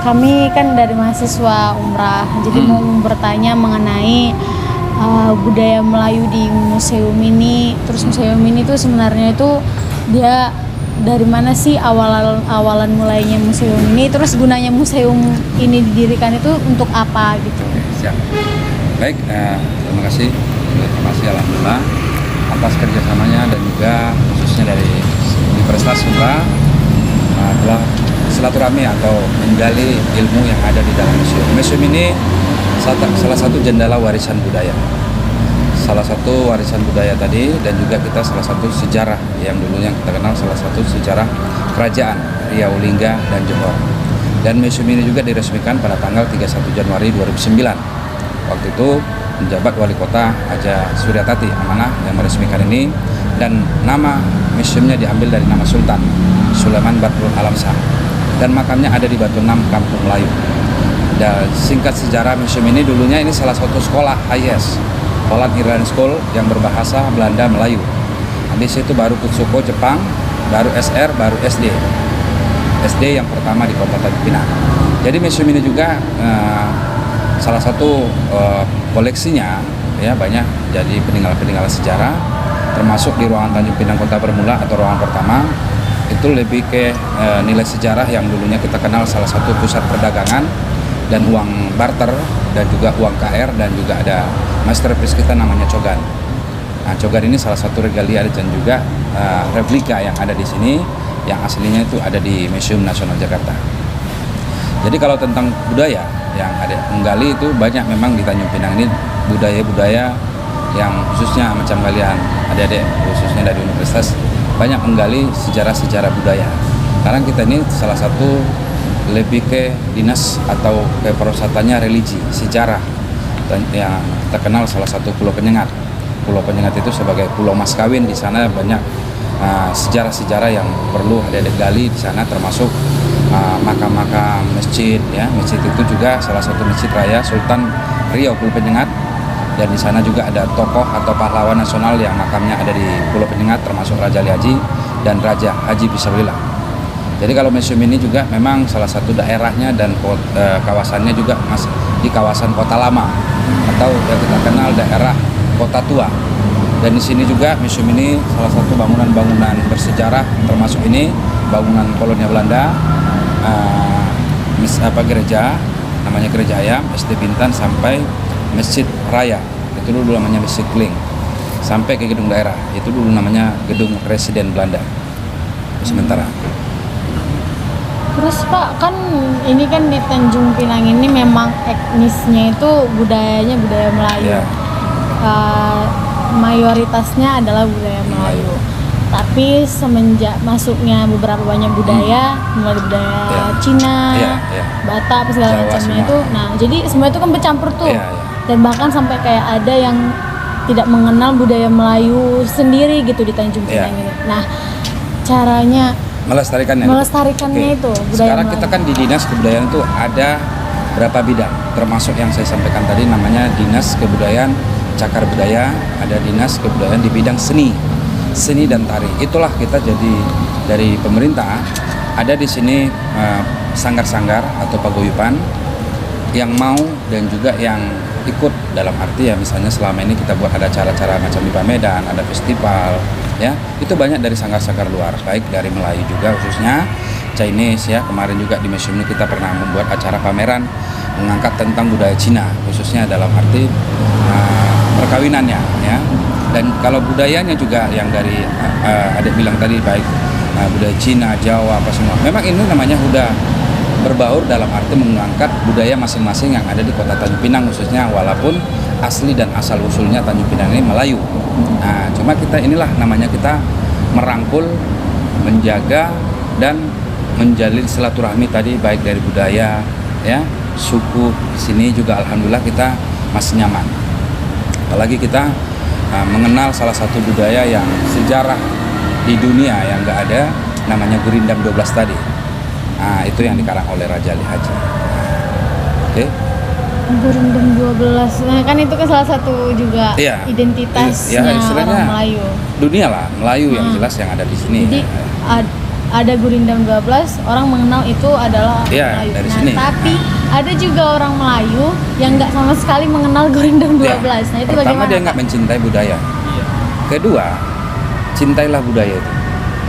kami kan dari mahasiswa umrah, jadi mau bertanya mengenai budaya Melayu di museum ini. Terus museum ini tuh sebenarnya itu dia dari mana sih awalan mulainya museum ini, terus gunanya museum ini didirikan itu untuk apa gitu. Siap. Baik, terima kasih alhamdulillah atas kerjasamanya dan juga khususnya dari Universitas Sumba telah silaturahmi atau menggali ilmu yang ada di dalam museum. Museum ini salah satu jendela warisan budaya. Salah satu warisan budaya tadi, dan juga kita salah satu sejarah yang dulunya kita kenal salah satu sejarah kerajaan Riau, Lingga, dan Johor. Dan museum ini juga diresmikan pada tanggal 31 Januari 2009. Waktu itu penjabat wali kota Haja Suryatati Amanah yang meresmikan ini, dan nama museumnya diambil dari nama Sultan Sulaiman Badrul Alam Shah, dan makamnya ada di Batu 6, Kampung Melayu. Dan singkat sejarah, museum ini dulunya ini salah satu sekolah HIS, Holland Irland School, yang berbahasa Belanda Melayu. Habis itu baru Kutsuko Jepang, baru SR, baru SD. SD yang pertama di Kota Tanjung Pinang. Jadi museum ini juga salah satu koleksinya ya banyak jadi peninggalan-peninggalan sejarah, termasuk di ruangan Tanjung Pinang Kota Bermula atau ruangan pertama. Itu lebih ke nilai sejarah yang dulunya kita kenal salah satu pusat perdagangan dan uang barter, dan juga uang KR, dan juga ada masterpiece kita namanya Cogan. Nah, Cogan ini salah satu regalia dan juga replika yang ada di sini, yang aslinya itu ada di Museum Nasional Jakarta. Jadi kalau tentang budaya yang ada menggali itu banyak memang di Tanjung Pinang ini, budaya-budaya yang khususnya macam kalian adik-adik khususnya dari universitas banyak menggali sejarah-sejarah budaya. Karena kita ini salah satu lebih ke dinas atau ke perusahaannya religi, sejarah, dan yang terkenal salah satu Pulau Penyengat. Pulau Penyengat itu sebagai pulau mas kawin, di sana banyak sejarah-sejarah yang perlu adik-adik gali di sana, termasuk makam-makam masjid ya. Masjid itu juga salah satu masjid raya Sultan Riau Pulau Penyengat, dan di sana juga ada tokoh atau pahlawan nasional yang makamnya ada di Pulau Penyengat, termasuk Raja Ali Haji dan Raja Haji Bismillah. Jadi kalau museum ini juga memang salah satu daerahnya dan kawasannya juga masih di kawasan Kota Lama atau yang kita kenal daerah Kota Tua. Dan di sini juga museum ini salah satu bangunan-bangunan bersejarah, termasuk ini bangunan kolonial Belanda, gereja namanya Gereja Ayam, SD Bintan, sampai Masjid Raya, itu dulu namanya Masjid Kling, sampai ke gedung daerah, itu dulu namanya gedung Residen Belanda sementara. Terus Pak, kan ini kan di Tanjung Pinang ini memang etnisnya itu budayanya budaya Melayu. Yeah. Mayoritasnya adalah budaya Melayu. Tapi semenjak masuknya beberapa banyak budaya, mulai budaya Cina, Batak, apa segala Jawa macamnya semua. itu. Nah, jadi semua itu kan bercampur tuh. Dan bahkan sampai kayak ada yang tidak mengenal budaya Melayu sendiri gitu di Tanjung Pinang ini. Nah, caranya melestarikannya itu budaya sekarang Melayu. kita kan di dinas kebudayaan itu ada berapa bidang, termasuk yang saya sampaikan tadi namanya dinas kebudayaan cakar budaya, ada dinas kebudayaan di bidang seni dan tari. Itulah kita jadi dari pemerintah ada di sini sanggar-sanggar atau paguyuban yang mau dan juga yang ikut, dalam arti ya misalnya selama ini kita buat ada acara-acara macam di Medan, ada festival ya, itu banyak dari sanggar-sanggar luar, baik dari Melayu juga khususnya Chinese ya. Kemarin juga di museum ini kita pernah membuat acara pameran mengangkat tentang budaya Cina, khususnya dalam arti perkawinannya ya. Dan kalau budayanya juga yang dari adik bilang tadi, baik budaya Cina, Jawa, apa semua, memang ini namanya udah berbaur dalam arti mengangkat budaya masing-masing yang ada di Kota Tanjung Pinang khususnya, walaupun asli dan asal usulnya Tanjung Pinang ini Melayu. Nah, cuma kita inilah namanya kita merangkul, menjaga dan menjalin silaturahmi tadi, baik dari budaya ya, suku sini juga alhamdulillah kita masih nyaman. Apalagi kita mengenal salah satu budaya yang sejarah di dunia yang enggak ada, namanya Gurindam 12 tadi. Nah, itu yang dikarang oleh Raja Ali Haji. Oke. Gurindam 12. Nah, kan itu kan salah satu juga identitasnya orang Melayu. Dunia lah, Melayu yang jelas yang ada di sini. Jadi ada Gurindam 12, orang mengenal itu adalah Iya, Melayu. dari Nah, sini. tapi ada juga orang Melayu yang nggak sama sekali mengenal Gurindam 12. Ya, Nah, itu pertama bagaimana? dia nggak mencintai budaya. Iya. Kedua, cintailah budaya itu.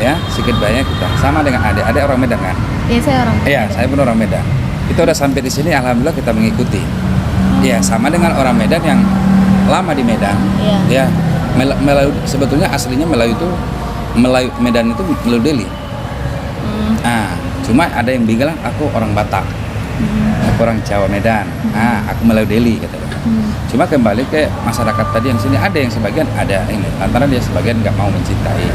Ya, sedikit banyak kita. Sama dengan adik orang Medan kan? Iya, saya orang. Iya, saya pun orang Medan. Kita udah sampai di sini, alhamdulillah kita mengikuti. Iya, sama dengan orang Medan yang lama di Medan. Iya. Ya, Melayu sebetulnya aslinya Melayu itu Medan itu Melayu Delhi. Ah, cuma ada yang bilang aku orang Batak, aku orang Jawa Medan. Aku Melayu Delhi katanya. Cuma kembali ke masyarakat tadi yang sini ada yang sebagian ada ini, lantaran dia sebagian nggak mau mencintai.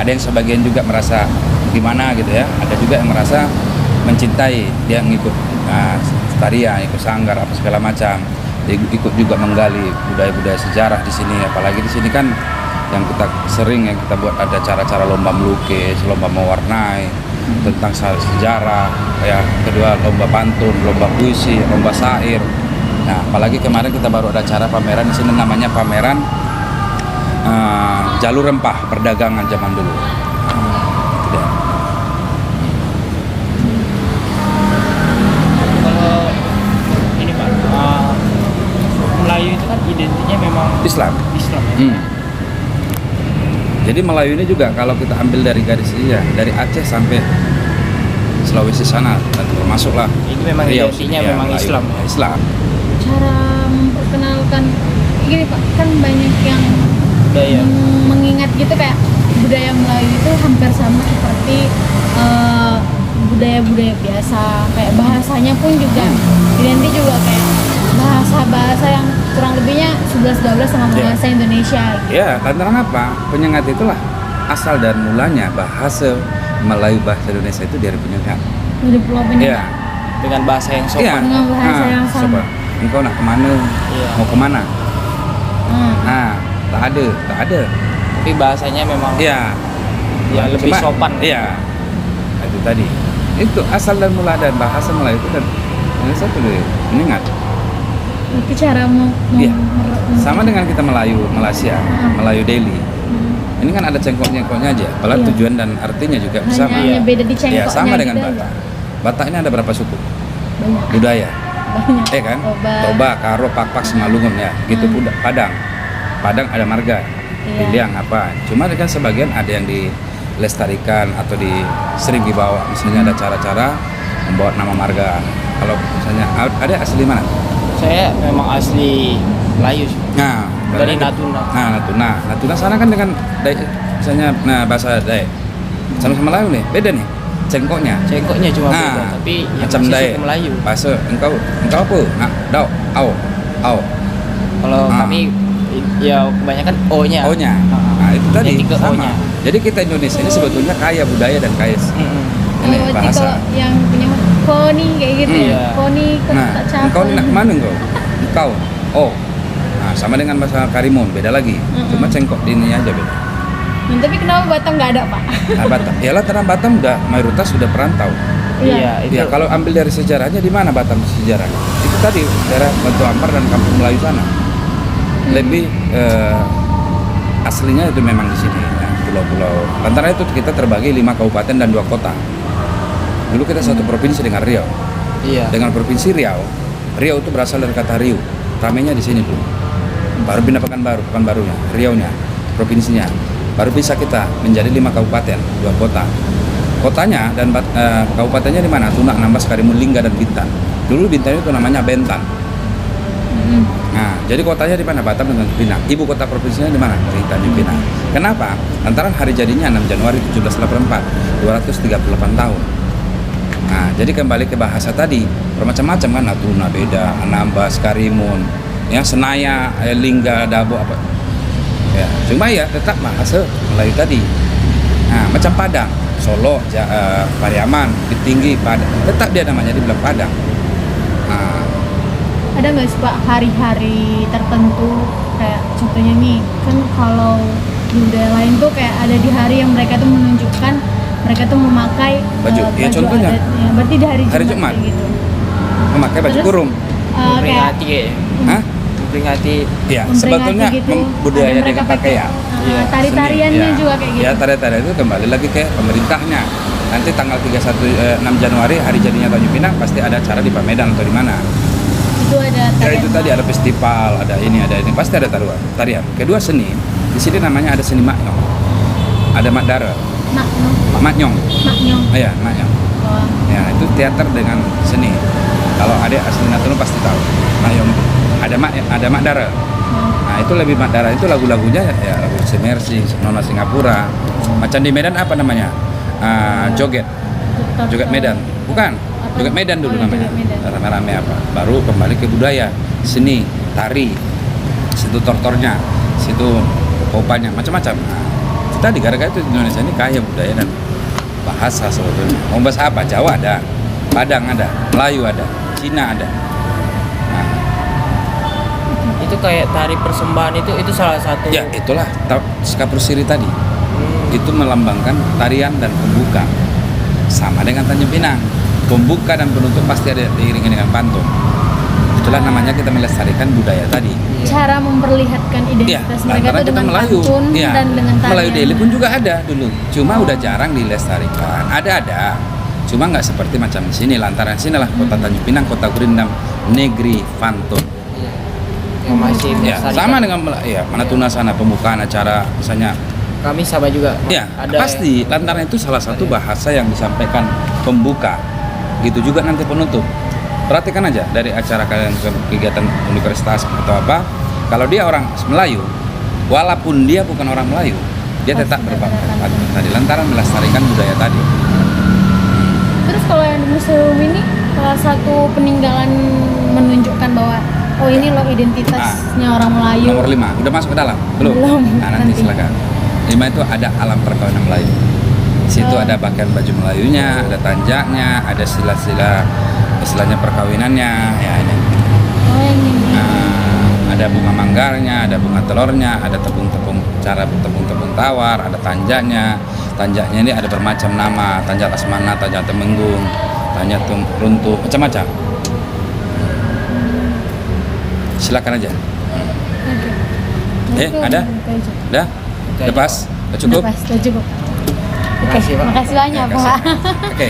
Ada yang sebagian juga merasa gimana gitu ya. Ada juga yang merasa mencintai, dia ngikut tarian, ikut sanggar apa segala macam. Dia ikut juga menggali budaya-budaya sejarah di sini. Apalagi di sini kan yang kita sering yang kita buat ada cara-cara lomba melukis, lomba mewarnai tentang sejarah. Ya, kedua lomba pantun, lomba puisi, lomba syair. Nah, apalagi kemarin kita baru ada acara pameran di sini namanya pameran jalur rempah perdagangan zaman dulu. Itu dia. Kalau ini Pak, Melayu itu kan identiknya memang Islam. Islam ya. Jadi Melayu ini juga kalau kita ambil dari garis ya, dari Aceh sampai Sulawesi sana dan termasuklah Ini memang Riau, identiknya ya, memang Melayu. Islam. Ya, Islam. Cara memperkenalkan gini Pak, kan banyak yang Budaya. mengingat gitu kayak budaya Melayu itu hampir sama seperti budaya-budaya biasa, kayak bahasanya pun juga identik juga kayak bahasa-bahasa yang kurang lebihnya 11-12 sama Iya. bahasa Indonesia gitu. Ya, lantaran apa? Penyengat itulah asal dan mulanya bahasa Melayu bahasa Indonesia itu dari penyengat. Dari Pulau Penyengat. Iya. Dengan bahasa yang sopan. Iya. Dengan bahasa yang sama. Coba, engkau nak kemana? Iya. Mau kemana? Hmm. Tak ada. Tapi bahasanya memang Iya. ya lebih Cuma, sopan. Iya. Nah, itu tadi. Itu asal dan mula dan bahasa Melayu itu dan Indonesia itu menyengat. Itu cara mau Iya. Sama dengan kita Melayu Malaysia, Melayu Delhi. Ini kan ada cengkok-cengkoknya aja. Padahal Iya. tujuan dan artinya juga sama. hanya beda di cengkoknya Ya, sama dengan gitu Batak. aja. Batak ini ada berapa suku? Banyak. Budaya. Banyak. Kan? Toba. Toba, Karo, Pakpak, Simalungun ya. Gitu pun Padang. Padang ada marga. Iya. Piliang apa. Cuma kan sebagian ada yang dilestarikan atau sering dibawa. Misalnya ada cara-cara membawa nama marga. Kalau misalnya ada asli mana? Saya memang asli Melayu sih. Nah, Dari berarti- Natuna. Natuna sana kan dengan misalnya bahasa Dayak. Sama-sama Melayu nih, beda nih cengkoknya. Cengkoknya cuma beda, Nah, tapi yang macam masih Dayak. suku Melayu. Bahasa engkau apa? Nah, dau, au. Kalau kami ya kebanyakan O-nya. O-nya. Nah, itu tadi Identik ke sama. O-nya. Jadi kita Indonesia ini sebetulnya kaya budaya dan kaya ini Oh, bahasa. kalau yang punya koni kayak gitu Iya. ya. Koni Nah, kecap. engkau nak mana engkau? Engkau. Oh. Nah, sama dengan bahasa Karimun, beda lagi. Cuma cengkok di ini aja beda. Tapi kenapa Batam nggak ada Pak? Nah, Batam. Iyalah karena Batam udah mayoritas sudah perantau. Iya, itu. Ya, kalau ambil dari sejarahnya di mana Batam sejarahnya? Itu tadi daerah Batu Ampar dan Kampung Melayu sana. Lebih aslinya itu memang di sini, ya, pulau-pulau. Lantaran itu kita terbagi 5 kabupaten dan 2 kota. Dulu kita satu provinsi dengan Riau. Iya. Dengan provinsi Riau, Riau itu berasal dari kata Riu. Ramenya di sini dulu. Baru pindah Pekanbarunya, Riau-nya, provinsinya. Baru bisa kita menjadi 5 kabupaten, 2 kota. Kotanya dan kabupatennya di mana? Tunak, Nambas, Karimun, Lingga dan Bintan. Dulu Bintan itu namanya Bentan. Nah, jadi kotanya di mana? Batam dan Pinang. Ibu kota provinsinya di mana? Di Tanjung Pinang. Kenapa? Lantaran hari jadinya 6 Januari 1784, 238 tahun. Nah, jadi kembali ke bahasa tadi, bermacam-macam kan, Natuna beda, Anambas, Karimun, ya Senaya, Lingga, Dabo apa. Ya, cuma ya tetap bahasa Melayu tadi. Nah, macam Padang, Solo, Pariaman, Bukit Tinggi, Padang, tetap dia namanya dibilang Padang. Nah, Ada nggak sih Pak hari-hari tertentu kayak contohnya nih kan kalau di budaya lain tuh kayak ada di hari yang mereka tuh menunjukkan mereka tuh memakai Baju. Ya, contohnya? adatnya. Berarti di hari Hari Jumat, Jumat. kayak gitu. memakai baju Terus? kurung. Kayak Memperingati kayaknya. Hah? Memperingati Ya, memperingati sebetulnya gitu, budaya ada mereka dengan pakaian. Iya, tari-tariannya Seni, ya. juga kayak gitu. Ya, tari-tarian itu kembali lagi ke pemerintahnya. nanti tanggal 6 Januari hari jadinya Tanjung Pinang pasti ada acara di Pamedan atau di mana. Itu ada Ya tarian itu tadi ada festival, ada ini, pasti ada tarian. Kedua seni, di sini namanya ada seni maknyong, ada makdara, maknyong, iya maknyong. Oh. Ya itu teater dengan seni. Kalau adik asli Natuna pasti tahu maknyong itu. Ada makdara. Nah itu lebih makdara itu lagu-lagunya ya lagu Semersi, Nona Singapura. Macam di Medan apa namanya? Joget Medan, bukan? Joget Medan dulu namanya. Rame-rame apa? Baru kembali ke budaya, seni, tari, situ tortornya, situ popanya, macam-macam. Nah, tadi gara-gara itu Indonesia ini kaya budaya dan bahasa sebetulnya. Mau bahasa apa? Jawa ada, Padang ada, Melayu ada, Cina ada. Nah, Itu kayak tari persembahan itu salah satu. ya itulah Skapur Siri tadi. Itu melambangkan tarian dan pembuka. Sama dengan Tanjung Pinang. Pembuka dan penutup pasti ada diiringi dengan pantun. Itulah namanya kita melestarikan budaya tadi. Cara memperlihatkan identitas mereka itu dengan pantun dan dengan tarian. Melayu Deli pun juga ada dulu. Cuma udah jarang dilestarikan. Ada. Cuma nggak seperti macam di sini. Lantaran sini lah kota Tanjung Pinang, kota Gurindam, negeri pantun. Yang masih Ya, sama dengan Natuna sana pembukaan acara misalnya. kami sama juga. Ya, Ada pasti. Lantaran itu salah satu bahasa yang disampaikan pembuka. Gitu juga nanti penutup. Perhatikan aja dari acara kalian kegiatan universitas atau apa. Kalau dia orang Melayu, walaupun dia bukan orang Melayu, dia tetap berpantun tadi. Lantaran melestarikan budaya tadi. Terus kalau yang di museum ini salah satu peninggalan menunjukkan bahwa oh ini loh identitasnya orang Melayu. Nomor 5, udah masuk ke dalam? Belum? Belum, Nah, nanti silakan. 5 itu ada alam perkawinan Melayu. Di situ ada pakaian baju Melayunya, ada tanjaknya, ada sila-sila istilahnya perkawinannya, ya ini. Oh yang ini. Nah, ada bunga manggarnya, ada bunga telurnya, ada tepung-tepung tawar, ada tanjaknya. Tanjaknya ini ada bermacam nama, tanjak Lasmana, tanjak Temenggung, tanjak Runtuh, macam-macam. Silakan aja. Oke. Ada? Udah? Udah pas? Udah cukup? Udah pas, udah cukup. Oke, Makasih, Pak. makasih banyak, Ya, Pak. Oke.